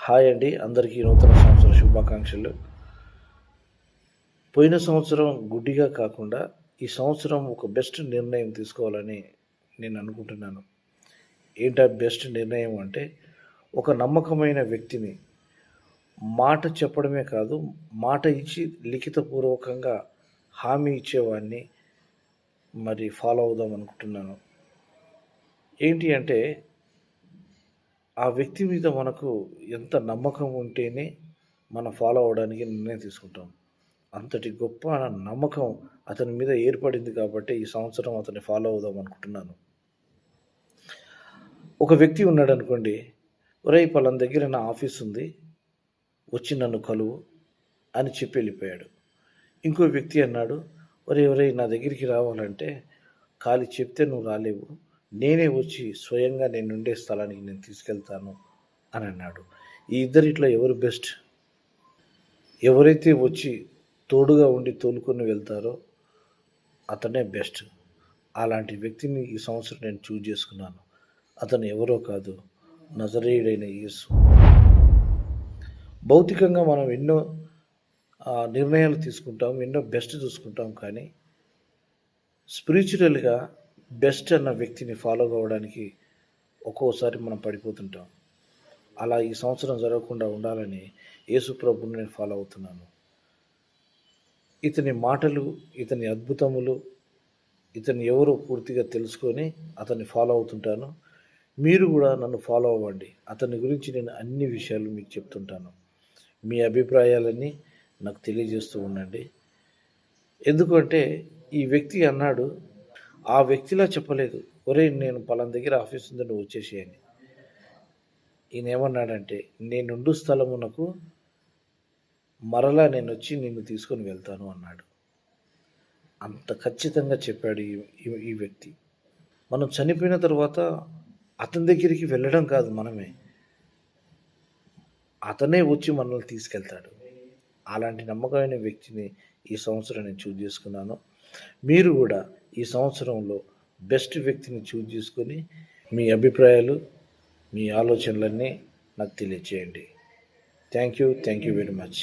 Hi అండి, అందరికీ నూతన సంవత్సర శుభాకాంక్షలు. పోయిన సంవత్సరం గుడ్డిగా కాకుండా ఈ సంవత్సరం ఒక బెస్ట్ నిర్ణయం తీసుకోవాలని నేను అనుకుంటున్నాను. ఏంటా బెస్ట్ నిర్ణయం అంటే, ఒక నమ్మకమైన వ్యక్తిని మాట చెప్పడమే కాదు, మాట ఇచ్చి లిఖితపూర్వకంగా హామీ ఇచ్చేవాడిని ఫాలో అవుదాం అనుకుంటున్నాను. ఏంటి అంటే, ఆ వ్యక్తి మీద మనకు ఎంత నమ్మకం ఉంటేనే మనం ఫాలో అవ్వడానికి నిర్ణయం తీసుకుంటాం. అంతటి గొప్ప నమ్మకం అతని మీద ఏర్పడింది కాబట్టి ఈ సంవత్సరం అతన్ని ఫాలో అవుదాం అనుకుంటున్నాను. ఒక వ్యక్తి ఉన్నాడు అనుకోండి, ఒరేయ్ పలానా దగ్గర నా ఆఫీస్ ఉంది, వచ్చి నన్ను కలువు అని చెప్పి వెళ్ళిపోయాడు. ఇంకో వ్యక్తి అన్నాడు, ఒరేయ్ నా దగ్గరికి రావాలంటే ఖాళీ చెప్తే నువ్వు రాలేవు, నేనే వచ్చి స్వయంగా నేను ఉండే స్థలానికి నేను తీసుకెళ్తాను అని అన్నాడు. ఈ ఇద్దరిట్లో ఎవరు బెస్ట్? ఎవరైతే వచ్చి తోడుగా ఉండి తోలుకొని వెళ్తారో అతనే బెస్ట్. అలాంటి వ్యక్తిని ఈ సంవత్సరం నేను చూజ్ చేసుకున్నాను. అతను ఎవరో కాదు, నజరేయుడైన యేసు. భౌతికంగా మనం ఎన్నో నిర్ణయాలు తీసుకుంటాం, ఎన్నో బెస్ట్ చూసుకుంటాం, కానీ స్పిరిచువల్గా బెస్ట్ అన్న వ్యక్తిని ఫాలో కావడానికి ఒక్కోసారి మనం పడిపోతుంటాం. అలా ఈ సంవత్సరం జరగకుండా ఉండాలని యేసు ప్రభువుని నేను ఫాలో అవుతున్నాను. ఇతని మాటలు, ఇతని అద్భుతములు, ఇతను ఎవరో పూర్తిగా తెలుసుకొని అతన్ని ఫాలో అవుతుంటాను. మీరు కూడా నన్ను ఫాలో అవ్వండి. అతని గురించి నేను అన్ని విషయాలు మీకు చెప్తుంటాను. మీ అభిప్రాయాలన్నీ నాకు తెలియజేస్తూ ఉండండి. ఎందుకంటే ఈ వ్యక్తి అన్నాడు, ఆ వ్యక్తిలా చెప్పలేదు, ఒరేయ్ నేను పలానా దగ్గర ఆఫీస్ ఉంది, నువ్వు వచ్చేసేయని. ఈయన ఏమన్నాడంటే, నేనుండు స్థలమునకు మరలా నేను వచ్చి నిన్ను తీసుకొని వెళ్తాను అన్నాడు. అంత ఖచ్చితంగా చెప్పాడు ఈ వ్యక్తి. మనం చనిపోయిన తర్వాత అతని దగ్గరికి వెళ్ళడం కాదు, మనమే అతనే వచ్చి మనల్ని తీసుకెళ్తాడు. అలాంటి నమ్మకమైన వ్యక్తిని ఈ సంవత్సరం నేను చూజ్ చేసుకున్నాను. మీరు కూడా ఈ సంవత్సరంలో బెస్ట్ వ్యక్తిని చూజ్ చేసుకొని మీ అభిప్రాయాలు, మీ ఆలోచనలన్నీ నాకు తెలియచేయండి. Thank you very much.